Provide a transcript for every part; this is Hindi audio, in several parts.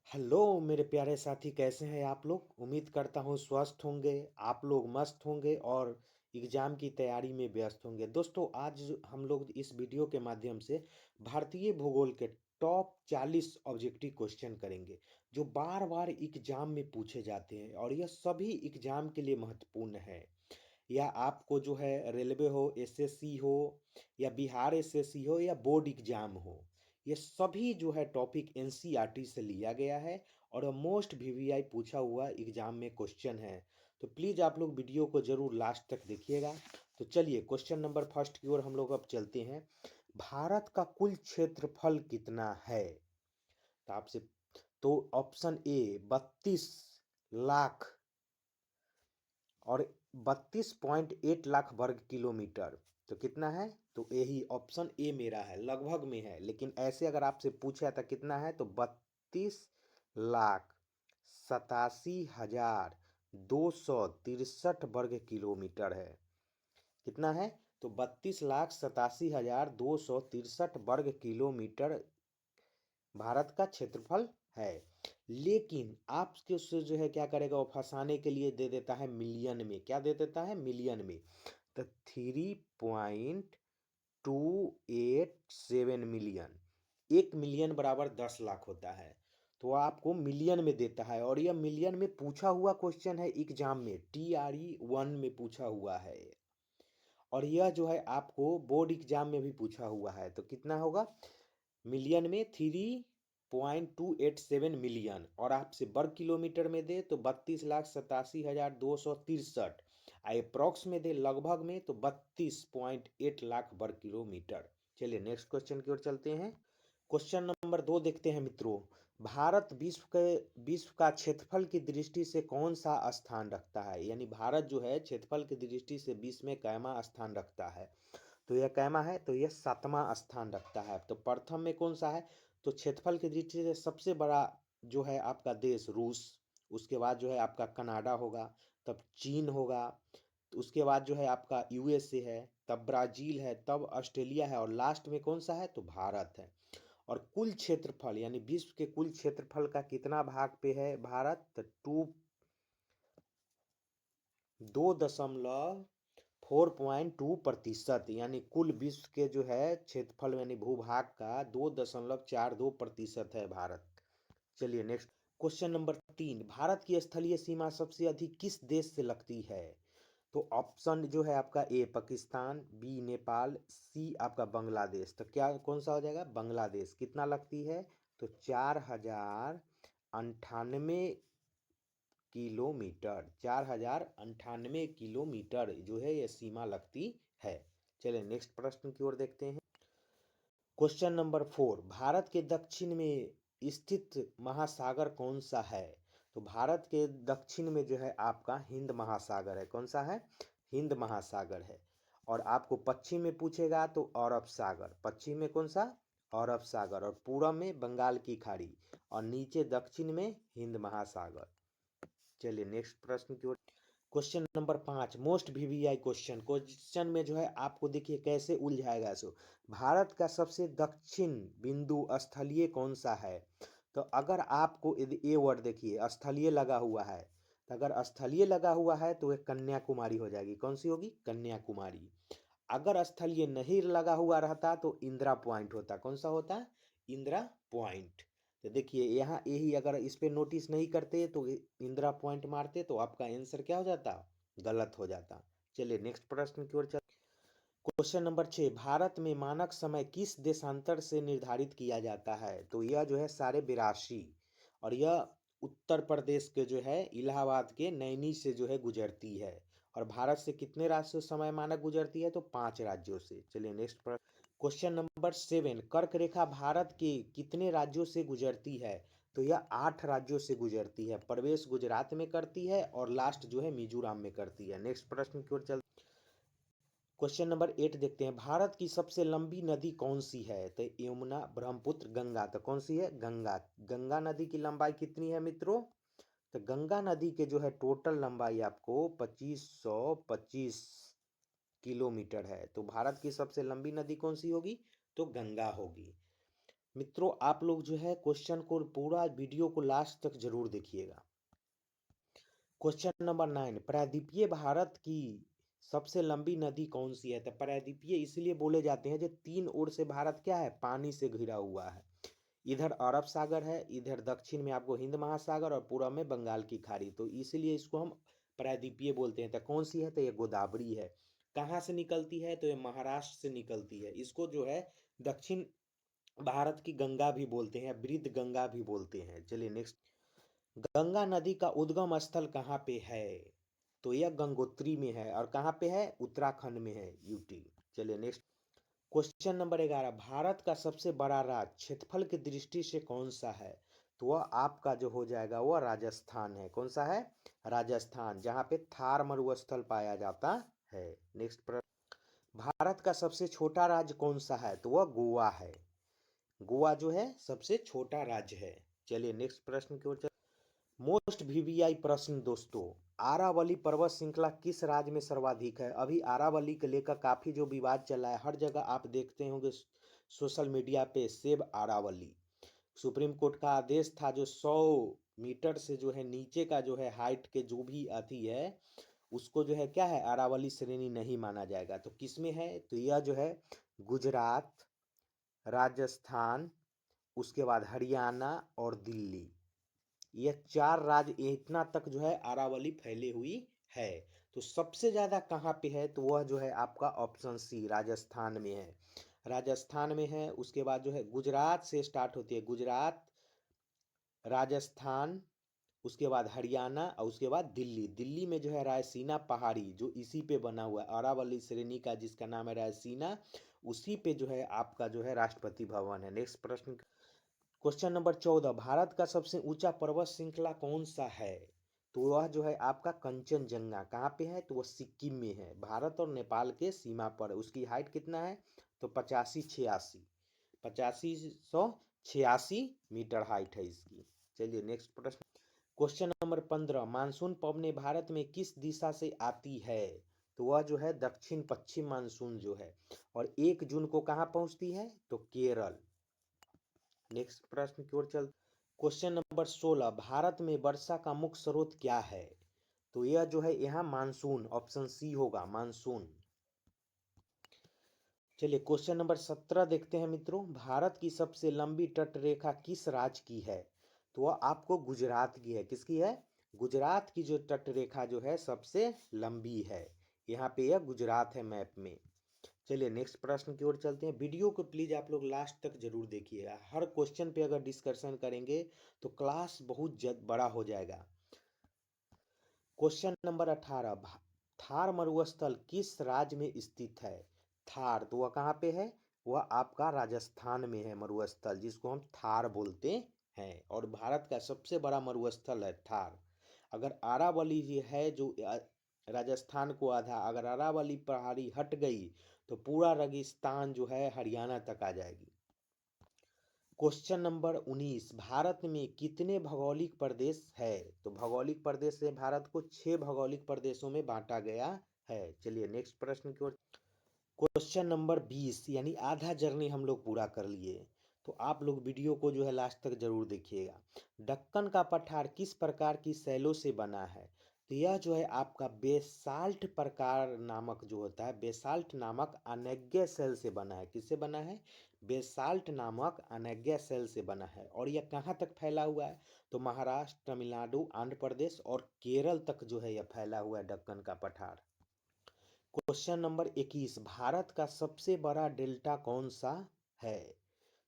हेलो मेरे प्यारे साथी, कैसे हैं आप लोग। उम्मीद करता हूँ स्वस्थ होंगे, आप लोग मस्त होंगे और एग्ज़ाम की तैयारी में व्यस्त होंगे। दोस्तों, आज हम लोग इस वीडियो के माध्यम से भारतीय भूगोल के टॉप 40 ऑब्जेक्टिव क्वेश्चन करेंगे जो बार बार एग्ज़ाम में पूछे जाते हैं और यह सभी एग्ज़ाम के लिए महत्वपूर्ण है। या आपको जो है रेलवे हो, एसएससी हो या बिहार एसएससी हो या बोर्ड एग्जाम हो, ये सभी जो है टॉपिक एनसीईआरटी से लिया गया है और मोस्ट वीवीआई पूछा हुआ एग्जाम में क्वेश्चन है। तो प्लीज़ आप लोग वीडियो को जरूर लास्ट तक देखिएगा। तो चलिए क्वेश्चन नंबर फर्स्ट की ओर हम लोग अब चलते हैं। भारत का कुल क्षेत्रफल कितना है। तो आपसे तो ऑप्शन ए 32 लाख और 32.8 लाख वर्ग किलोमीटर। तो कितना है, तो यही ऑप्शन ए मेरा है, लगभग में है, लेकिन ऐसे अगर आपसे पूछा था कितना है तो 32,87,263 वर्ग किलोमीटर है। कितना है, तो 32,87,263 वर्ग किलोमीटर भारत का क्षेत्रफल है। लेकिन आपके उससे जो है क्या करेगा, वो फंसाने के लिए दे देता है मिलियन में। क्या दे देता है, मिलियन में। तो 3.287 मिलियन, 1 मिलियन बराबर 10 लाख होता है। तो आपको मिलियन में देता है और यह मिलियन में पूछा हुआ क्वेश्चन है एग्जाम में, TRE 1 में पूछा हुआ है। और यह जो है आपको बोर्ड एग्जाम में भी पूछा हुआ है। तो कितना होगा, मिलियन में 3.287 मिलियन, और आपसे वर्ग किलोमीटर में दे तो 32,87,263, अप्रोक्स में दे लगभग में तो 32.8 लाख वर्ग किलोमीटर। चलिए नेक्स्ट क्वेश्चन की ओर चलते हैं। क्वेश्चन नंबर 2 देखते हैं मित्रों। भारत विश्व का क्षेत्रफल की दृष्टि से कौन सा स्थान रखता है। यानी भारत जो है क्षेत्रफल की दृष्टि से विश्व में कैमा स्थान रखता है। तो यह कैमा है, तो यह 7वां स्थान रखता है। तो प्रथम में कौन सा है, तो क्षेत्रफल की दृष्टि से सबसे बड़ा जो है आपका देश रूस, उसके बाद जो है आपका कनाडा होगा, तब चीन होगा, तो उसके बाद जो है आपका यूएसए है, तब ब्राजील है, तब ऑस्ट्रेलिया है और लास्ट में कौन सा है, तो भारत है। और कुल क्षेत्रफल यानी विश्व के कुल क्षेत्रफल का कितना भाग पे है भारत, तो 2.42%, यानी कुल विश्व के जो है क्षेत्रफल यानी भूभाग का 2.42% है भारत। चलिए नेक्स्ट क्वेश्चन नंबर 3। भारत की स्थलीय सीमा सबसे अधिक किस देश से लगती है। तो ऑप्शन जो है आपका ए पाकिस्तान, बी नेपाल, सी आपका बांग्लादेश। तो क्या कौन सा हो जाएगा, बांग्लादेश। कितना लगती है, तो 4,098 किलोमीटर, 4,098 किलोमीटर जो है ये सीमा लगती है। चलिए नेक्स्ट प्रश्न की ओर देखते हैं। Question number 4। भारत के दक्षिण में स्थित महासागर कौन सा है। तो भारत के दक्षिण में जो है आपका हिंद महासागर है। कौन सा है, हिंद महासागर है। और आपको पश्चिम में पूछेगा तो अरब सागर। पश्चिम में कौन सा, अरब सागर। और पूरब में बंगाल की खाड़ी और नीचे दक्षिण में हिंद महासागर। चलिए नेक्स्ट प्रश्न की ओर। Question number 5 most VVI question. Question में जो है आपको देखिए कैसे उलझाएगा इसको। भारत का सबसे दक्षिण बिंदु स्थलीय कौन सा है। तो अगर आपको यदि ए वर्ड देखिए स्थलीय लगा हुआ है, तो अगर स्थलीय लगा हुआ है तो वह कन्याकुमारी हो जाएगी। कौन सी होगी, कन्याकुमारी। अगर स्थलीय नहीं लगा हुआ रहता तो इंदिरा पॉइंट होता। कौन सा होता, इंदिरा पॉइंट। तो देखिए यहाँ यही अगर इस पे नोटिस नहीं करते तो इंदिरा पॉइंट मारते तो आपका आंसर क्या हो जाता, गलत हो जाता। चलिए नेक्स्ट प्रश्न की ओर चल। Question number 6। भारत में मानक समय किस देशांतर से निर्धारित किया जाता है। तो यह जो है 82.5, और यह उत्तर प्रदेश के जो है इलाहाबाद के नैनी से जो है गुजरती है। और भारत से कितने राज्यों से समय मानक गुजरती है, तो 5 राज्यों से। चलिए नेक्स्ट क्वेश्चन नंबर 7। कर्क रेखा भारत के कितने राज्यों से गुजरती है। तो यह 8 राज्यों से गुजरती है। प्रवेश गुजरात में करती है और लास्ट जो है मिजोरम में करती है। नेक्स्ट प्रश्न की ओर चल। क्वेश्चन नंबर 8 देखते हैं। भारत की सबसे लंबी नदी कौन सी है। तो यमुना, ब्रह्मपुत्र, गंगा। तो कौन सी है, गंगा। गंगा नदी की लंबाई कितनी है मित्रों, तो गंगा नदी के जो है टोटल लंबाई आपको 2525 किलोमीटर है। तो भारत की सबसे लंबी नदी कौन सी होगी, तो गंगा होगी। मित्रों आप लोग जो है क्वेश्चन को पूरा वीडियो को लास्ट तक जरूर देखिएगा। क्वेश्चन नंबर 9, प्रायद्वीपीय भारत की सबसे लंबी नदी कौन सी है? तो प्रायद्वीपीय इसलिए बोले जाते हैं जो तीन ओर से भारत क्या है, पानी से घिरा हुआ है। इधर अरब सागर है, इधर दक्षिण में आपको हिंद महासागर और पूर्व में बंगाल की खाड़ी, तो इसलिए इसको हम प्रायद्वीपीय बोलते हैं। तो कौन सी है? तो ये गोदावरी है। कहाँ से निकलती है? तो ये महाराष्ट्र से निकलती है। इसको जो है दक्षिण भारत की गंगा भी बोलते हैं, वृद्ध गंगा भी बोलते हैं। चलिए नेक्स्ट, गंगा नदी का उद्गम स्थल कहाँ पे है? तो यह गंगोत्री में है। और कहाँ पे है? उत्तराखंड में है, यूटी। चलिए नेक्स्ट, क्वेश्चन नंबर 11, भारत का सबसे बड़ा राज्य क्षेत्रफल की दृष्टि से कौन सा है? तो वह आपका जो हो जाएगा वह राजस्थान है। कौन सा है? राजस्थान, जहाँ पे थार मरुस्थल पाया जाता है। नेक्स्ट प्रश्न, भारत का सबसे छोटा राज्य कौन सा है? तो वह गोवा है। गोवा जो है सबसे छोटा राज्य है। चलिए नेक्स्ट प्रश्न की ओर चल, मोस्ट वीवीआई प्रश्न दोस्तों, आरावली पर्वत श्रृंखला किस राज्य में सर्वाधिक है? अभी आरावली को लेकर काफी जो विवाद चला है, हर जगह आप देखते होंगे सोशल मीडिया पे, सेव आरावली। सुप्रीम कोर्ट का आदेश था जो 100 मीटर से जो है नीचे का जो है हाइट के जो भी आती है उसको जो है क्या है, अरावली श्रेणी नहीं माना जाएगा। तो किस में है? तो यह जो है गुजरात, राजस्थान, उसके बाद हरियाणा और दिल्ली, यह चार राज्य इतना तक जो है अरावली फैली हुई है। तो सबसे ज्यादा कहाँ पे है? तो वह जो है आपका ऑप्शन सी, राजस्थान में है। राजस्थान में है। उसके बाद जो है गुजरात से स्टार्ट होती है, गुजरात, राजस्थान, उसके बाद हरियाणा और उसके बाद दिल्ली। दिल्ली में जो है रायसीना पहाड़ी जो इसी पे बना हुआ है, अरावली श्रेणी का जिसका नाम है रायसीना, उसी पे जो है आपका जो है राष्ट्रपति भवन है। नेक्स्ट प्रश्न, क्वेश्चन नंबर 14, भारत का सबसे ऊंचा पर्वत श्रृंखला कौन सा है? तो वह जो है आपका कंचनजंगा। कहाँ पे है? तो वह सिक्किम में है, भारत और नेपाल के सीमा पर। उसकी हाइट कितना है? तो 8586 मीटर हाइट है इसकी। चलिए नेक्स्ट प्रश्न, क्वेश्चन नंबर 15, मानसून पवने भारत में किस दिशा से आती है? तो वह जो है दक्षिण पश्चिम मानसून जो है, और 1 जून को कहाँ पहुंचती है? तो केरल। नेक्स्ट प्रश्न की ओर चल, क्वेश्चन नंबर 16, भारत में वर्षा का मुख्य स्रोत क्या है? तो यह जो है यहाँ मानसून, ऑप्शन सी होगा, मानसून। चलिए क्वेश्चन नंबर 17 देखते हैं मित्रों, भारत की सबसे लंबी तट रेखा किस राज्य की है? तो वह आपको गुजरात की है। किसकी है? गुजरात की जो तट रेखा जो है सबसे लंबी है। यहाँ पे यह गुजरात है मैप में। चलिए नेक्स्ट प्रश्न की ओर चलते हैं। वीडियो को प्लीज आप लोग लास्ट तक जरूर देखिएगा। हर क्वेश्चन पे अगर डिस्कशन करेंगे तो क्लास बहुत बड़ा हो जाएगा। क्वेश्चन नंबर 18, थार मरुस्थल किस राज्य में स्थित है? थार, तो वह कहाँ पे है? वह आपका राजस्थान में है मरुस्थल, जिसको हम थार बोलते हैं। और भारत का सबसे बड़ा मरुस्थल है थार। अगर अरावली ये है जो राजस्थान को आधा, अगर अरावली पहाड़ी हट गई तो पूरा रेगिस्तान जो है हरियाणा तक आ जाएगी। क्वेश्चन नंबर 19, भारत में कितने भौगोलिक प्रदेश है? तो भौगोलिक प्रदेश से भारत को 6 भौगोलिक प्रदेशों में बांटा गया है। चलिए नेक्स्ट प्रश्न की ओर, क्वेश्चन नंबर 20, यानी आधा जर्नी हम लोग पूरा कर लिए। तो आप लोग वीडियो को जो है लास्ट तक जरूर देखिएगा। दक्कन का पठार किस प्रकार की शैलों से बना है? तो यह जो है आपका बेसाल्ट प्रकार नामक जो होता है, बेसाल्ट नामक अनैग्य सेल से बना है। किससे बना है? बेसाल्ट नामक अनैग्य सेल से बना है। और यह कहाँ तक फैला हुआ है? तो महाराष्ट्र, तमिलनाडु, आंध्र प्रदेश और केरल तक जो है यह फैला हुआ है दक्कन का पठार। क्वेश्चन नंबर 21, भारत का सबसे बड़ा डेल्टा कौन सा है?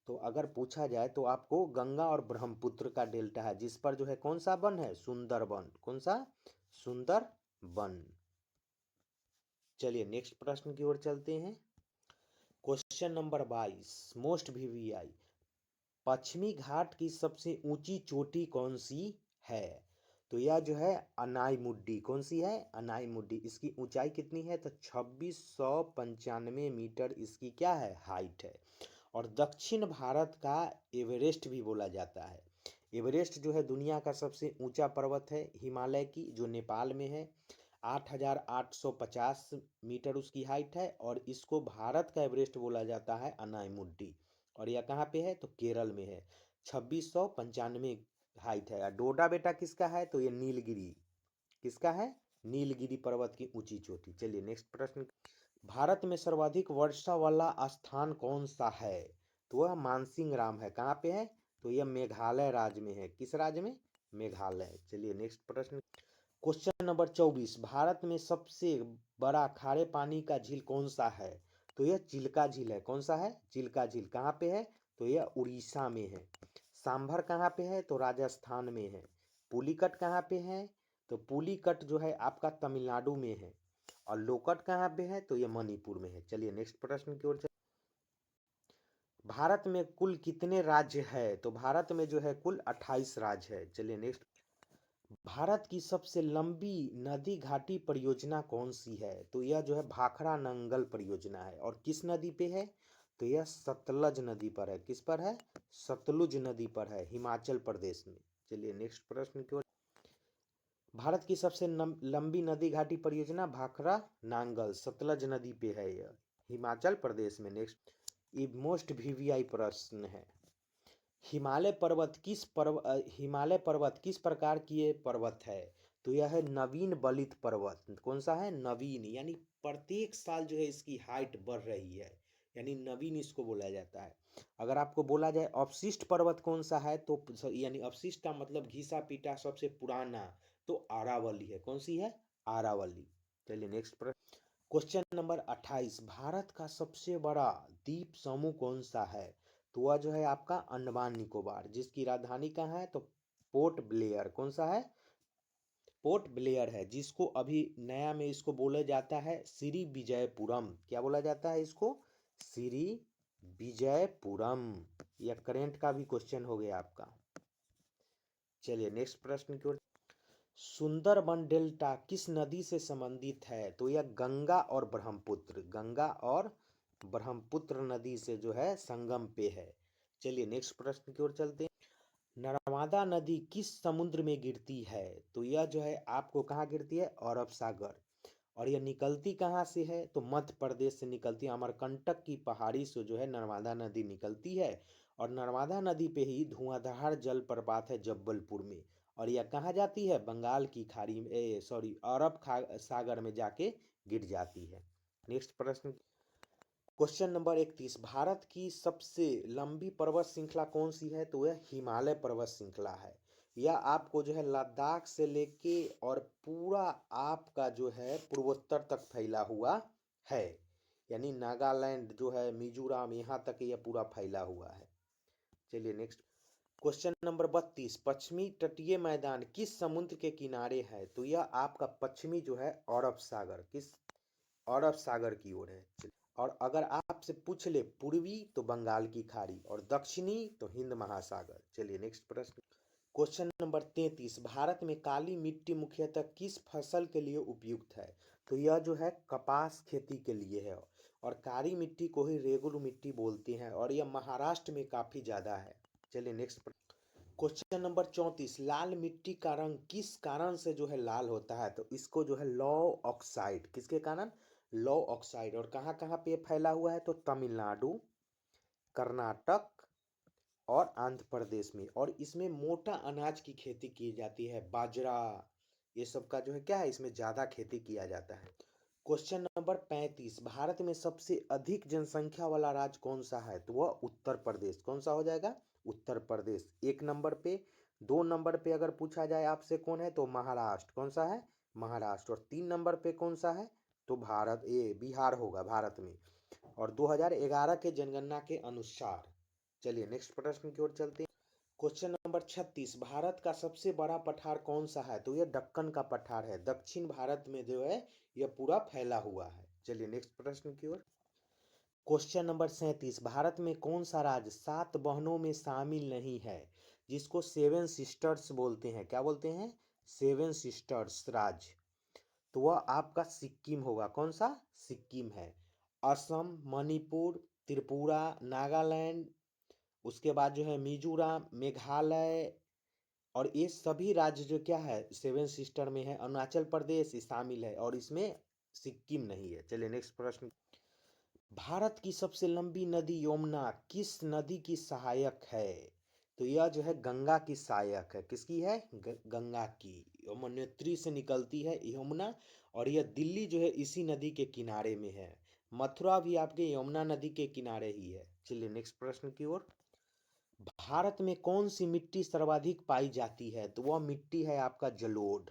तो अगर पूछा जाए तो आपको गंगा और ब्रह्मपुत्र का डेल्टा है, जिस पर जो है कौन सा वन है? सुंदरबन। कौन सा? सुंदरबन। चलिए नेक्स्ट प्रश्न की ओर चलते हैं। क्वेश्चन नंबर 22, मोस्ट वीवीआई, पश्चिमी घाट की सबसे ऊंची चोटी कौन सी है? तो यह जो है अनाईमुड्डी। कौन सी है? अनाईमुड्डी। इसकी ऊंचाई कितनी है? तो 2695 मीटर इसकी क्या है? हाइट है। और दक्षिण भारत का एवरेस्ट भी बोला जाता है। एवरेस्ट जो है दुनिया का सबसे ऊंचा पर्वत है, हिमालय की, जो नेपाल में है। 8850 मीटर उसकी हाइट है। और इसको भारत का एवरेस्ट बोला जाता है अनाईमुड्डी। और यह कहाँ पे है तो केरल में है। 2695 हाइट है। डोडा बेटा किसका है तो ये नीलगिरी, किसका है नीलगिरी पर्वत की ऊंची चोटी। चलिए नेक्स्ट प्रश्न, भारत में सर्वाधिक वर्षा वाला स्थान कौन सा है तो वह मानसिंह राम है। कहाँ पे है तो यह मेघालय राज्य में है। किस राज्य में मेघालय। चलिए नेक्स्ट प्रश्न, क्वेश्चन नंबर 24, भारत में सबसे बड़ा खारे पानी का झील कौन सा है तो यह चिल्का झील है। कौन सा है चिल्का झील। कहाँ पे है तो यह उड़ीसा में है। सांभर कहाँ पे है तो राजस्थान में है। पुलिकट कहाँ पे है तो पुलिकट जो है आपका तमिलनाडु में है। और लोकट कहाँ पे है तो ये मणिपुर में है। चलिए नेक्स्ट प्रश्न की ओर चलिए, भारत में कुल कितने राज्य है तो भारत में जो है कुल 28 राज्य है। चलिए नेक्स्ट, भारत की सबसे लंबी नदी घाटी परियोजना कौन सी है तो यह जो है भाखड़ा नंगल परियोजना है। और किस नदी पे है तो यह सतलज नदी पर है। किस पर है सतलुज नदी पर है, हिमाचल प्रदेश में। चलिए नेक्स्ट प्रश्न की ओर, भारत की सबसे लंबी नदी घाटी परियोजना भाखड़ा नांगल सतलज नदी पे है, यह हिमाचल प्रदेश में। नेक्स्ट, ये मोस्ट वीवीआई प्रश्न है, हिमालय पर्वत किस प्रकार की ये पर्वत है तो यह है नवीन बलित पर्वत। कौन सा है नवीन, यानी प्रत्येक साल जो है इसकी हाइट बढ़ रही है, यानी नवीन इसको बोला जाता है। अगर आपको बोला जाए अवशिष्ट पर्वत कौन सा है तो यानी अवशिष्ट का मतलब घिसा पीटा सबसे पुराना, तो आरावली है। कौन सी है आरावली। चलिए नेक्स्ट प्रश्न, क्वेश्चन नंबर 28, भारत का सबसे बड़ा द्वीप समूह कौन सा है तो वह जो है आपका अंडमान निकोबार, जिसकी राजधानी कहाँ है तो पोर्ट ब्लेयर। कौन सा है पोर्ट ब्लेयर है, जिसको अभी नया में इसको बोला जाता है श्री विजयपुरम। क्या बोला जाता है इसको श्री विजयपुरम। यह करेंट का भी क्वेश्चन हो गया आपका। चलिए नेक्स्ट प्रश्न की ओर, सुंदरबन डेल्टा किस नदी से संबंधित है तो यह गंगा और ब्रह्मपुत्र, गंगा और ब्रह्मपुत्र नदी से जो है संगम पे है। चलिए नेक्स्ट प्रश्न की ओर चलते हैं, नर्मदा नदी किस समुद्र में गिरती है तो यह जो है आपको कहाँ गिरती है अरब सागर। और यह निकलती कहाँ से है तो मध्य प्रदेश से निकलती है, अमरकंटक की पहाड़ी से जो है नर्मदा नदी निकलती है। और नर्मदा नदी पे ही धुआंधार जलप्रपात है जब्बलपुर में। और यह कहाँ जाती है बंगाल की खाड़ी में, सॉरी अरब सागर में जाके गिर जाती है। नेक्स्ट प्रश्न, क्वेश्चन नंबर 31, भारत की सबसे लंबी पर्वत श्रृंखला कौन सी है तो यह हिमालय पर्वत श्रृंखला है। यह आपको जो है लद्दाख से लेके और पूरा आपका जो है पूर्वोत्तर तक फैला हुआ है, यानी नागालैंड जो है मिजोरम यहाँ तक यह पूरा फैला हुआ है। चलिए नेक्स्ट, क्वेश्चन नंबर 32, पश्चिमी तटीय मैदान किस समुद्र के किनारे है तो यह आपका पश्चिमी जो है अरब सागर, किस अरब सागर की ओर है। और अगर आपसे पूछ ले पूर्वी तो बंगाल की खाड़ी और दक्षिणी तो हिंद महासागर। चलिए नेक्स्ट प्रश्न, क्वेश्चन नंबर 33, भारत में काली मिट्टी मुख्यतः किस फसल के लिए उपयुक्त है तो यह जो है कपास खेती के लिए है। और काली मिट्टी को ही रेगुल मिट्टी बोलते हैं और यह महाराष्ट्र में काफी ज्यादा है। चलिए नेक्स्ट, क्वेश्चन नंबर 34, लाल मिट्टी का रंग किस कारण से जो है लाल होता है तो इसको जो है लौ ऑक्साइड, किसके कारण लौ ऑक्साइड। और कहाँ कहाँ पे फैला हुआ है तो तमिलनाडु, कर्नाटक और आंध्र प्रदेश में। और इसमें मोटा अनाज की खेती की जाती है, बाजरा, ये सब का जो है क्या है इसमें ज्यादा खेती किया जाता है। क्वेश्चन नंबर 35, भारत में सबसे अधिक जनसंख्या वाला राज्य कौन सा है तो वह उत्तर प्रदेश। कौन सा हो जाएगा उत्तर प्रदेश एक नंबर पे। 2 नंबर पे अगर पूछा जाए आपसे कौन है तो महाराष्ट्र। कौन सा है महाराष्ट्र। और 3 नंबर पे कौन सा है तो भारत, ये बिहार होगा भारत में, और 2011 के जनगणना के अनुसार। चलिए नेक्स्ट प्रश्न की ओर चलते हैं, क्वेश्चन नंबर 36, भारत का सबसे बड़ा पठार कौन सा है तो यह दक्कन का पठार है, दक्षिण भारत में जो है यह पूरा फैला हुआ है। चलिए नेक्स्ट प्रश्न की ओर, क्वेश्चन नंबर 37, भारत में कौन सा राज्य 7 बहनों में शामिल नहीं है जिसको 7 सिस्टर्स बोलते हैं। क्या बोलते हैं 7 सिस्टर्स राज्य, तो वह आपका सिक्किम होगा। कौन सा सिक्किम है। असम, मणिपुर, त्रिपुरा, नागालैंड, उसके बाद जो है मिजोरम, मेघालय, और ये सभी राज्य जो क्या है 7 सिस्टर में है। अरुणाचल प्रदेश शामिल है और इसमें सिक्किम नहीं है। चलिए नेक्स्ट प्रश्न, भारत की सबसे लंबी नदी यमुना किस नदी की सहायक है? तो यह जो है गंगा की सहायक है। किसकी है? गंगा की। यमुनोत्री से निकलती है यमुना, और यह दिल्ली जो है इसी नदी के किनारे में है। मथुरा भी आपके यमुना नदी के किनारे ही है। चलिए नेक्स्ट प्रश्न की ओर। भारत में कौन सी मिट्टी सर्वाधिक पाई जाती है? तो वह मिट्टी है आपका जलोढ़,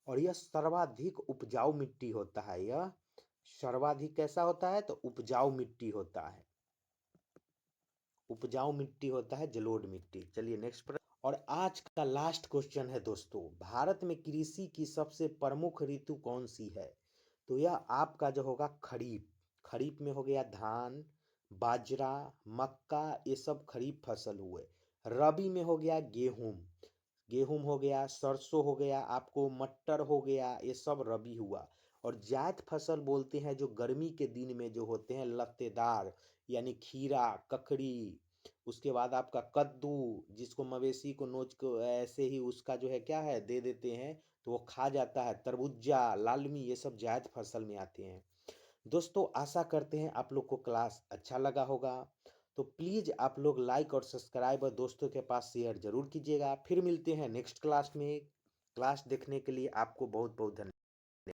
और यह सर्वाधिक उपजाऊ मिट्टी होता है। यह सर्वाधिक कैसा होता है? तो उपजाऊ मिट्टी होता है। उपजाऊ मिट्टी होता है जलोढ़ मिट्टी। चलिए नेक्स्ट प्रश्न। और आज का लास्ट क्वेश्चन है दोस्तों, भारत में कृषि की सबसे प्रमुख ऋतु कौन सी है? तो यह आपका जो होगा खरीफ। खरीफ में हो गया धान, बाजरा, मक्का, ये सब खरीफ फसल हुए। रबी में हो गया गेहूं। गेहूं हो गया, सरसों हो गया, आपको मटर हो गया, ये सब रबी हुआ। और जायद फसल बोलते हैं जो गर्मी के दिन में जो होते हैं लत्तेदार, यानी खीरा, ककड़ी, उसके बाद आपका कद्दू, जिसको मवेशी को नोच को ऐसे ही उसका जो है क्या है दे देते हैं तो वो खा जाता है। तरबूजा, लालमी, ये सब जायद फसल में आते हैं। दोस्तों आशा करते हैं आप लोग को क्लास अच्छा लगा होगा। तो प्लीज़ आप लोग लाइक और सब्सक्राइब और दोस्तों के पास शेयर जरूर कीजिएगा। फिर मिलते हैं नेक्स्ट क्लास में। क्लास देखने के लिए आपको बहुत बहुत धन्यवाद।